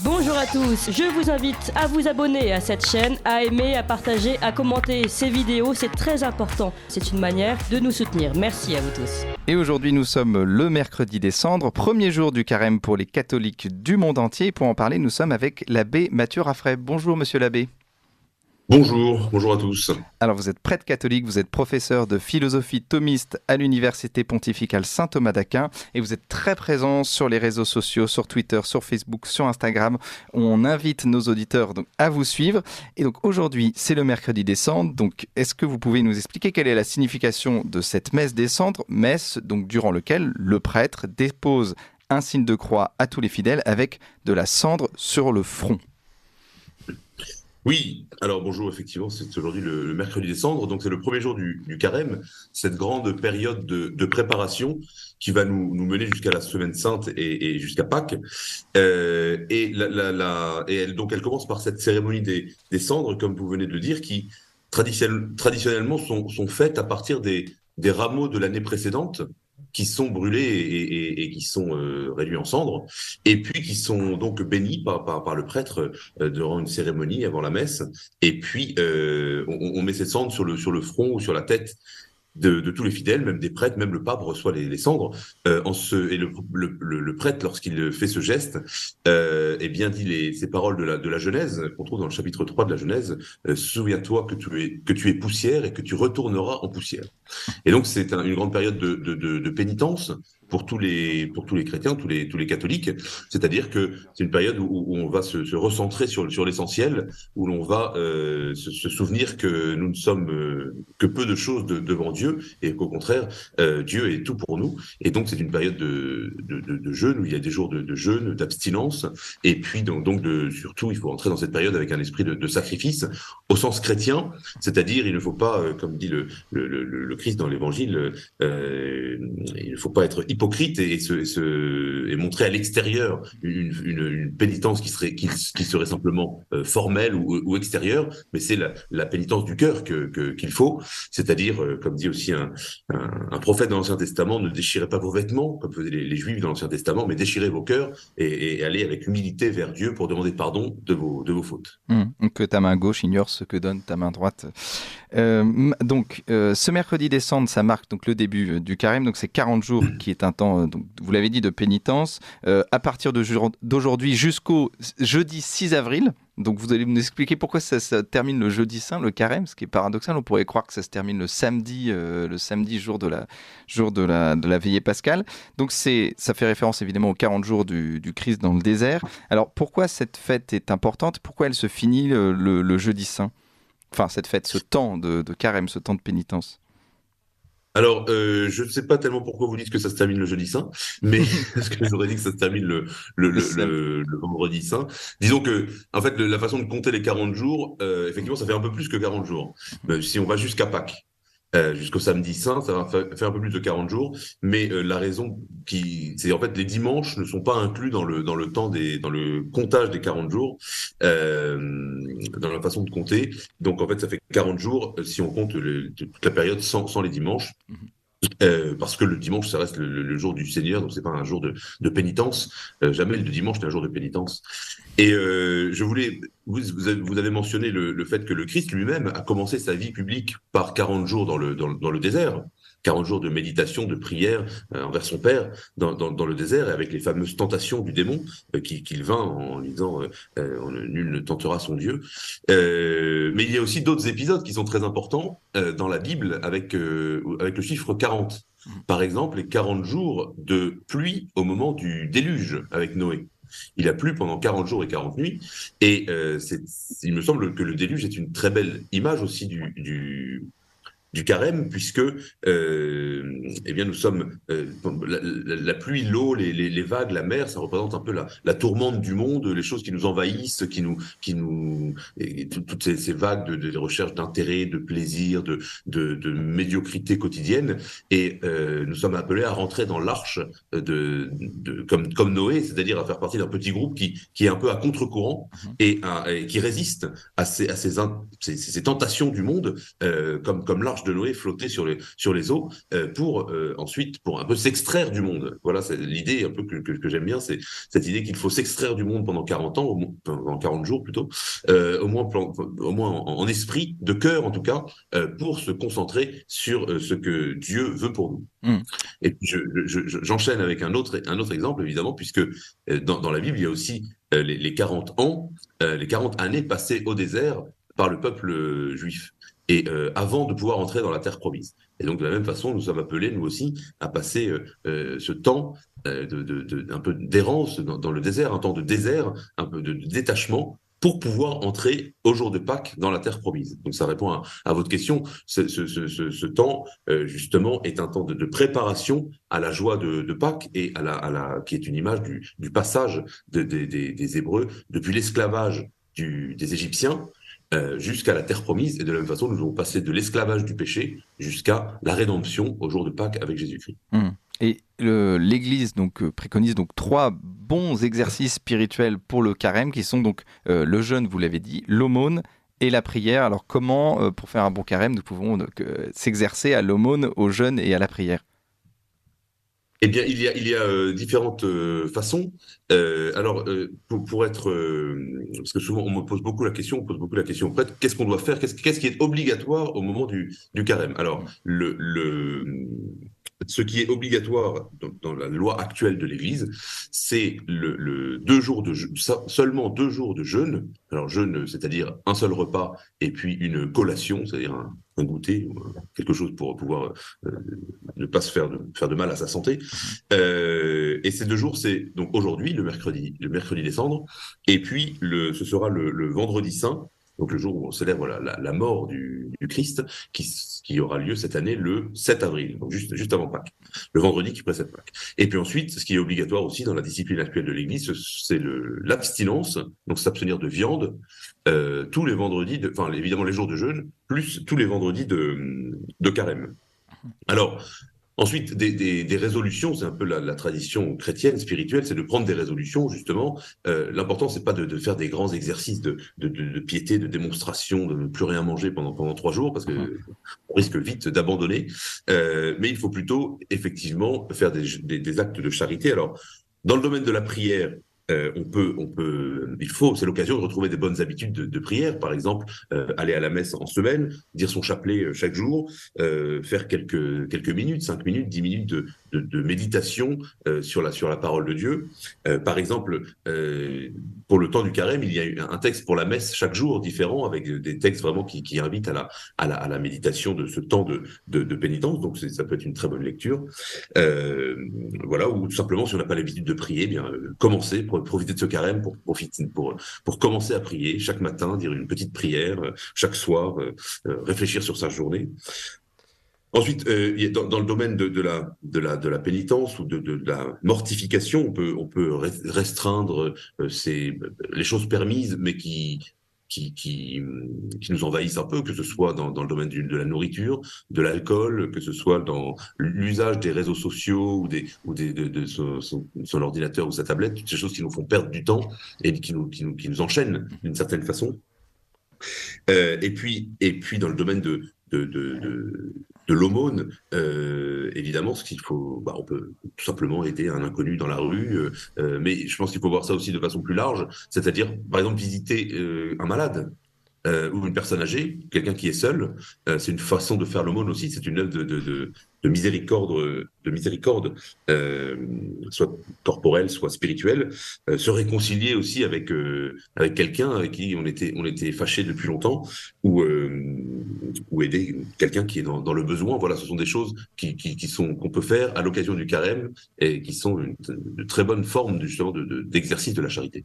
Bonjour à tous, je vous invite à vous abonner à cette chaîne, à aimer, à partager, à commenter ces vidéos, c'est très important. C'est une manière de nous soutenir. Merci à vous tous. Et aujourd'hui, nous sommes le mercredi des Cendres, premier jour du carême pour les catholiques du monde entier. Et pour en parler, nous sommes avec l'abbé Mathieu Raffray. Bonjour monsieur l'abbé. Bonjour à tous. Alors vous êtes prêtre catholique, vous êtes professeur de philosophie thomiste à l'université pontificale Saint-Thomas d'Aquin et vous êtes très présent sur les réseaux sociaux, sur Twitter, sur Facebook, sur Instagram. On invite nos auditeurs donc à vous suivre. Et donc aujourd'hui, c'est le mercredi des Cendres. Donc est-ce que vous pouvez nous expliquer quelle est la signification de cette messe des Cendres, messe donc durant laquelle le prêtre dépose un signe de croix à tous les fidèles avec de la cendre sur le front? Oui, alors bonjour, effectivement, c'est aujourd'hui le mercredi des Cendres, donc c'est le premier jour du carême, cette grande période de préparation qui va nous mener jusqu'à la Semaine Sainte et jusqu'à Pâques. Donc elle commence par cette cérémonie des cendres, comme vous venez de le dire, qui traditionnellement sont faites à partir des rameaux de l'année précédente, qui sont brûlés et qui sont réduits en cendres, et puis qui sont donc bénis par le prêtre durant une cérémonie avant la messe. Et puis on met ces cendres sur le front ou sur la tête de tous les fidèles, même des prêtres, même le pape reçoit les cendres. Et le prêtre, lorsqu'il fait ce geste, eh bien dit ces paroles de la Genèse, qu'on trouve dans le chapitre 3 de la Genèse, souviens-toi que tu es poussière et que tu retourneras en poussière. Et donc c'est une grande période de pénitence pour tous les chrétiens, tous les catholiques. C'est-à-dire que c'est une période où on va se recentrer sur l'essentiel, où l'on va se souvenir que nous ne sommes que peu de choses devant Dieu, et qu'au contraire, Dieu est tout pour nous. Et donc c'est une période de jeûne, où il y a des jours de jeûne, d'abstinence, et puis donc surtout il faut entrer dans cette période avec un esprit de sacrifice au sens chrétien, c'est-à-dire il ne faut pas, comme dit le Christ dans l'Évangile, il ne faut pas être hypocrite et montrer à l'extérieur une pénitence qui serait simplement formelle ou extérieure, mais c'est la pénitence du cœur qu'il faut, c'est-à-dire, comme dit aussi un prophète dans l'Ancien Testament, ne déchirez pas vos vêtements, comme faisaient les Juifs dans l'Ancien Testament, mais déchirez vos cœurs et allez avec humilité vers Dieu pour demander pardon de vos fautes. Que ta main gauche ignore ce que donne ta main droite. Ce mercredi des Cendres, ça marque donc le début du carême, donc c'est 40 jours qui est un temps, donc, vous l'avez dit, de pénitence, à partir d'aujourd'hui jusqu'au jeudi 6 avril. Donc vous allez nous expliquer pourquoi ça termine le jeudi saint, le carême, ce qui est paradoxal. On pourrait croire que ça se termine le samedi jour de la veillée pascale. Donc ça fait référence évidemment aux 40 jours du Christ dans le désert. Alors pourquoi cette fête est importante? Pourquoi elle se finit le jeudi saint? Enfin, cette fête, ce temps de carême, ce temps de pénitence. Alors, je ne sais pas tellement pourquoi vous dites que ça se termine le jeudi saint, mais parce que j'aurais dit que ça se termine le vendredi saint. Disons que, en fait, la façon de compter les 40 jours, effectivement, ça fait un peu plus que 40 jours. Si on va jusqu'à Pâques, jusqu'au samedi saint, ça va faire un peu plus de 40 jours, mais la raison c'est en fait les dimanches ne sont pas inclus dans le dans le comptage des 40 jours, dans la façon de compter. Donc en fait, ça fait 40 jours si on compte toute la période sans les dimanches. Parce que le dimanche, ça reste le jour du Seigneur, donc c'est pas un jour de pénitence. Jamais le dimanche n'est un jour de pénitence. Et vous avez mentionné le fait que le Christ lui-même a commencé sa vie publique par 40 jours dans le désert. 40 jours de méditation, de prière envers son Père dans le désert, et avec les fameuses tentations du démon qu'il vint en lui disant nul ne tentera son Dieu. Mais il y a aussi d'autres épisodes qui sont très importants dans la Bible avec le chiffre 40. Par exemple, les 40 jours de pluie au moment du déluge avec Noé. Il a plu pendant 40 jours et 40 nuits, et il me semble que le déluge est une très belle image aussi du carême, puisque eh bien nous sommes la pluie, l'eau, les vagues, la mer, ça représente un peu la tourmente du monde, les choses qui nous envahissent, toutes ces vagues de recherche d'intérêt, de plaisir, de médiocrité quotidienne, et nous sommes appelés à rentrer dans l'arche comme Noé, c'est-à-dire à faire partie d'un petit groupe qui est un peu à contre-courant et qui résiste à ces tentations du monde, comme l'arche l'arche de Noé flottait sur les eaux pour ensuite, pour un peu s'extraire du monde. Voilà, c'est l'idée un peu que j'aime bien, c'est cette idée qu'il faut s'extraire du monde pendant 40 ans, pendant 40 jours plutôt, au moins en esprit, de cœur en tout cas, pour se concentrer sur ce que Dieu veut pour nous. Et puis j'enchaîne avec un autre exemple, évidemment, puisque dans la Bible, il y a aussi les 40 ans, les 40 années passées au désert par le peuple juif, et avant de pouvoir entrer dans la terre promise. Et donc, de la même façon, nous sommes appelés, nous aussi, à passer ce temps un peu d'errance dans le désert, un temps de désert, un peu de détachement, pour pouvoir entrer au jour de Pâques dans la terre promise. Donc ça répond à votre question. Ce temps, justement, est un temps de préparation à la joie de Pâques et qui est une image du passage des Hébreux depuis l'esclavage des Égyptiens jusqu'à la terre promise. Et de la même façon, nous avons passé de l'esclavage du péché jusqu'à la rédemption au jour de Pâques avec Jésus-Christ. Et l'Église préconise donc 3 bons exercices spirituels pour le carême, qui sont donc le jeûne, vous l'avez dit, l'aumône et la prière. Alors comment, pour faire un bon carême, nous pouvons s'exercer à l'aumône, au jeûne et à la prière? Eh bien, il y a différentes façons. Alors, pour être, parce que souvent on me pose beaucoup la question, qu'est-ce qu'on doit faire, qu'est-ce qui est obligatoire au moment du carême? Alors, ce qui est obligatoire dans la loi actuelle de l'Église, c'est seulement 2 jours de jeûne. Alors jeûne, c'est-à-dire un seul repas et puis une collation, c'est-à-dire un goûter, quelque chose pour pouvoir ne pas se faire de mal à sa santé. Et ces 2 jours, c'est donc aujourd'hui, le mercredi des cendres, et puis ce sera le vendredi saint. Donc le jour où on célèbre la mort du Christ, qui aura lieu cette année le 7 avril, donc juste avant Pâques, le vendredi qui précède Pâques. Et puis ensuite, ce qui est obligatoire aussi dans la discipline actuelle de l'Église, c'est l'abstinence, donc s'abstenir de viande, tous les vendredis, évidemment les jours de jeûne, plus tous les vendredis de carême. Alors, ensuite, des résolutions, c'est un peu la tradition chrétienne, spirituelle, c'est de prendre des résolutions, justement. L'important, c'est pas de faire des grands exercices de piété, de démonstration, de ne plus rien manger pendant 3 jours, parce que on risque vite d'abandonner. Mais il faut plutôt, effectivement, faire des actes de charité. Alors, dans le domaine de la prière, c'est l'occasion de retrouver des bonnes habitudes de prière. Par exemple, aller à la messe en semaine, dire son chapelet chaque jour, faire quelques minutes, 5 minutes, 10 minutes de méditation sur la parole de Dieu. Par exemple, pour le temps du carême, il y a un texte pour la messe chaque jour différent, avec des textes vraiment qui invitent à la méditation de ce temps de pénitence. Donc ça peut être une très bonne lecture. Voilà, ou tout simplement, si on n'a pas l'habitude de prier, commencer, profiter de ce carême pour commencer à prier chaque matin, dire une petite prière chaque soir, réfléchir sur sa journée. Ensuite, dans le domaine de la pénitence ou de la mortification, on peut restreindre les choses permises, mais qui nous envahissent un peu, que ce soit dans le domaine de la nourriture, de l'alcool, que ce soit dans l'usage des réseaux sociaux ou de son ordinateur ou sa tablette, toutes ces choses qui nous font perdre du temps et qui nous enchaînent d'une certaine façon. Et puis dans le domaine de l'aumône, évidemment, ce qu'il faut, on peut tout simplement aider un inconnu dans la rue, mais je pense qu'il faut voir ça aussi de façon plus large, c'est-à-dire, par exemple, visiter un malade ou une personne âgée, quelqu'un qui est seul. C'est une façon de faire l'aumône aussi, c'est une œuvre de miséricorde, soit corporelle, soit spirituelle. Se réconcilier aussi avec quelqu'un avec qui on était fâché depuis longtemps, ou aider quelqu'un qui est dans le besoin. Voilà, ce sont des choses qu'on peut faire à l'occasion du carême et qui sont de très bonnes formes justement d'exercice de la charité.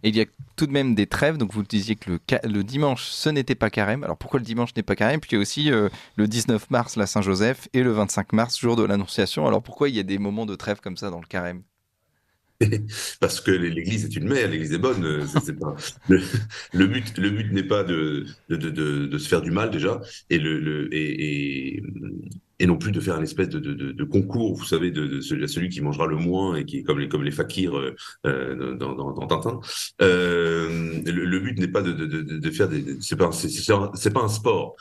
Et il y a tout de même des trêves, donc vous disiez que le dimanche, ce n'était pas carême. Alors pourquoi le dimanche n'est pas carême? Puis il y a aussi le 19 mars, la Saint-Joseph, et le 25 mars, jour de l'Annonciation. Alors pourquoi il y a des moments de trêve comme ça dans le carême? Parce que l'Église est une mère, l'Église est bonne. C'est pas le but n'est pas de se faire du mal déjà, et non plus de faire une espèce de concours, vous savez, de celui qui mangera le moins et qui est comme les fakirs dans Tintin. Le but n'est pas de faire c'est pas un sport.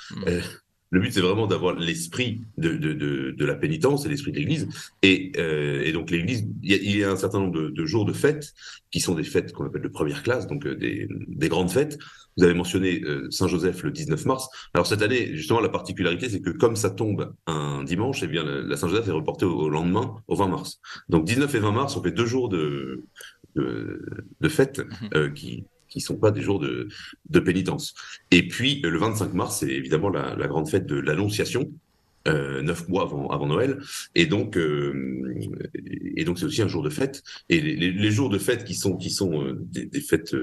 Le but, c'est vraiment d'avoir l'esprit de la pénitence et l'esprit de l'Église. Et donc, l'Église, il y a un certain nombre de jours de fêtes qui sont des fêtes qu'on appelle de première classe, donc des grandes fêtes. Vous avez mentionné Saint-Joseph le 19 mars. Alors, cette année, justement, la particularité, c'est que comme ça tombe un dimanche, eh bien, la Saint-Joseph est reportée au lendemain, au 20 mars. Donc, 19 et 20 mars, on fait 2 jours de fêtes qui sont pas des jours de pénitence. Et puis, le 25 mars, c'est évidemment la grande fête de l'Annonciation, 9 mois avant Noël. Et donc c'est aussi un jour de fête. Et les jours de fête qui sont des fêtes,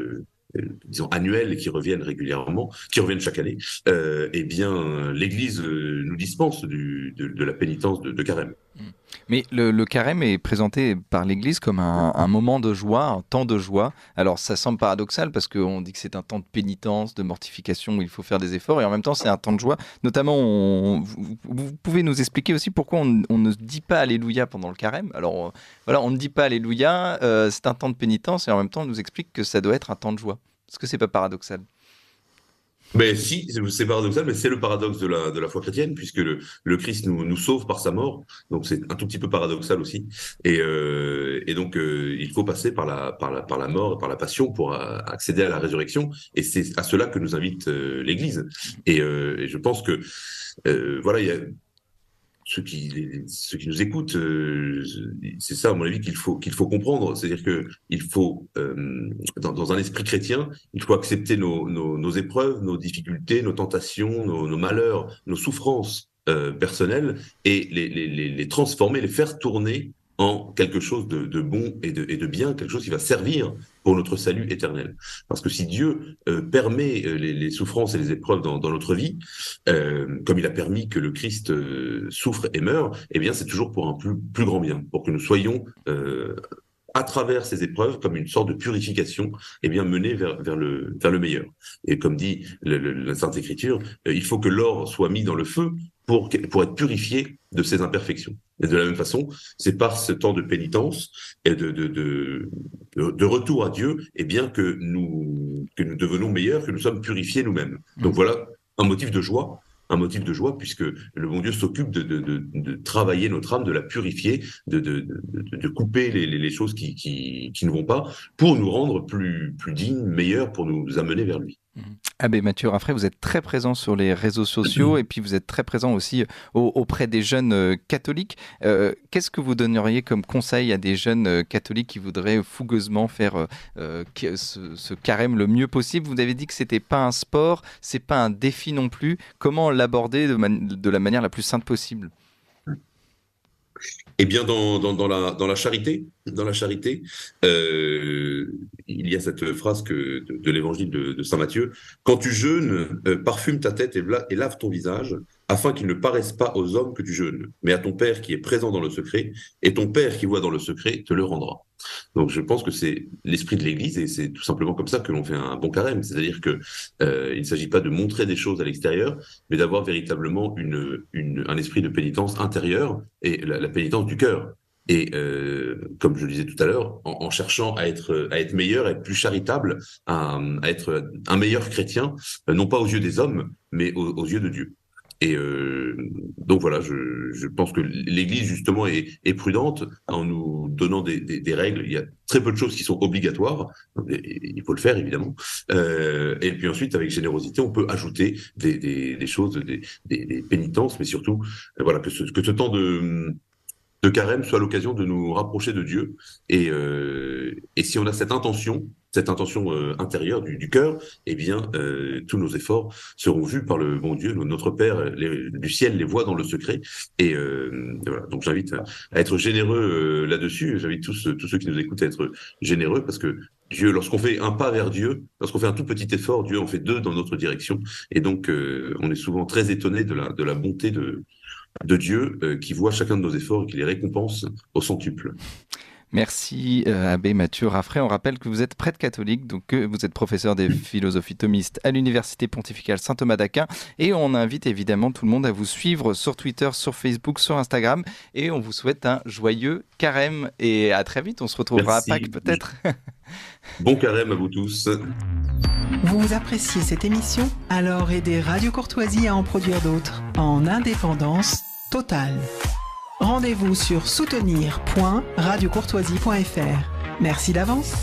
disons, annuelles et qui reviennent régulièrement, qui reviennent chaque année, eh bien, l'Église nous dispense de la pénitence de carême. Mais le carême est présenté par l'Église comme un moment de joie, un temps de joie. Alors ça semble paradoxal parce qu'on dit que c'est un temps de pénitence, de mortification où il faut faire des efforts et en même temps c'est un temps de joie. Notamment, vous pouvez nous expliquer aussi pourquoi on ne dit pas Alléluia pendant le carême. Alors voilà, on ne dit pas Alléluia, c'est un temps de pénitence et en même temps on nous explique que ça doit être un temps de joie. Est-ce que c'est pas paradoxal ? Mais si, c'est paradoxal, mais c'est le paradoxe de la foi chrétienne, puisque le Christ nous sauve par sa mort, donc c'est un tout petit peu paradoxal aussi. Et donc il faut passer par la mort et par la passion pour accéder à la résurrection, et c'est à cela que nous invite l'Église. Et je pense que voilà, il y a ceux qui nous écoutent, c'est ça, à mon avis, qu'il faut comprendre. C'est-à-dire que il faut, dans un esprit chrétien, il faut accepter nos épreuves, nos difficultés, nos tentations, nos malheurs, nos souffrances personnelles et les transformer, les faire tourner en quelque chose de bon et de bien, quelque chose qui va servir pour notre salut éternel. Parce que si Dieu permet les souffrances et les épreuves dans notre vie, comme il a permis que le Christ souffre et meure, eh bien c'est toujours pour un plus grand bien, pour que nous soyons à travers ces épreuves, comme une sorte de purification, eh bien menée vers le meilleur. Et comme dit la Sainte Écriture, il faut que l'or soit mis dans le feu pour être purifié de ses imperfections. Et de la même façon, c'est par ce temps de pénitence et de retour à Dieu, eh bien que nous devenons meilleurs, que nous sommes purifiés nous-mêmes. Donc voilà un motif de joie. Un motif de joie, puisque le bon Dieu s'occupe de travailler notre âme, de la purifier, de couper les choses qui ne vont pas, pour nous rendre plus dignes, meilleurs, pour nous amener vers lui. Abbé Mathieu Raffray, vous êtes très présent sur les réseaux sociaux et puis vous êtes très présent aussi auprès des jeunes catholiques. Qu'est-ce que vous donneriez comme conseil à des jeunes catholiques qui voudraient fougueusement faire ce carême le mieux possible ? Vous avez dit que c'était pas un sport, c'est pas un défi non plus. Comment l'aborder de la manière la plus sainte possible ? Eh bien, dans la charité, il y a cette phrase de l'évangile de Saint Matthieu: quand tu jeûnes, parfume ta tête et lave ton visage, afin qu'il ne paraisse pas aux hommes que tu jeûnes, mais à ton Père qui est présent dans le secret, et ton Père qui voit dans le secret te le rendra. Donc je pense que c'est l'esprit de l'Église, et c'est tout simplement comme ça que l'on fait un bon carême. C'est-à-dire que il ne s'agit pas de montrer des choses à l'extérieur, mais d'avoir véritablement un esprit de pénitence intérieure, et la pénitence du cœur. Et comme je le disais tout à l'heure, en cherchant à être meilleur, à être plus charitable, à être un meilleur chrétien, non pas aux yeux des hommes, mais aux yeux de Dieu. Et donc voilà, je pense que l'Église justement est prudente en nous donnant des règles. Il y a très peu de choses qui sont obligatoires, il faut le faire évidemment. Et puis ensuite, avec générosité, on peut ajouter des choses, des pénitences, mais surtout voilà que ce temps de carême soit l'occasion de nous rapprocher de Dieu. Et si on a cette intention intérieure du cœur, eh bien, tous nos efforts seront vus par le bon Dieu, notre Père du ciel les voit dans le secret. Et voilà. Donc j'invite à être généreux là-dessus. J'invite tous ceux qui nous écoutent à être généreux, parce que Dieu, lorsqu'on fait un pas vers Dieu, lorsqu'on fait un tout petit effort, Dieu en fait 2 dans notre direction. Et donc, on est souvent très étonné de la bonté de Dieu qui voit chacun de nos efforts et qui les récompense au centuple. Merci Abbé Mathieu Raffray. On rappelle que vous êtes prêtre catholique, donc que vous êtes professeur des philosophies thomistes à l'Université pontificale Saint-Thomas d'Aquin, et on invite évidemment tout le monde à vous suivre sur Twitter, sur Facebook, sur Instagram, et on vous souhaite un joyeux carême et à très vite. On se retrouvera à Pâques peut-être. Bon carême à vous tous. Vous appréciez cette émission? Alors aidez Radio Courtoisie à en produire d'autres, en indépendance totale. Rendez-vous sur soutenir.radiocourtoisie.fr. Merci d'avance.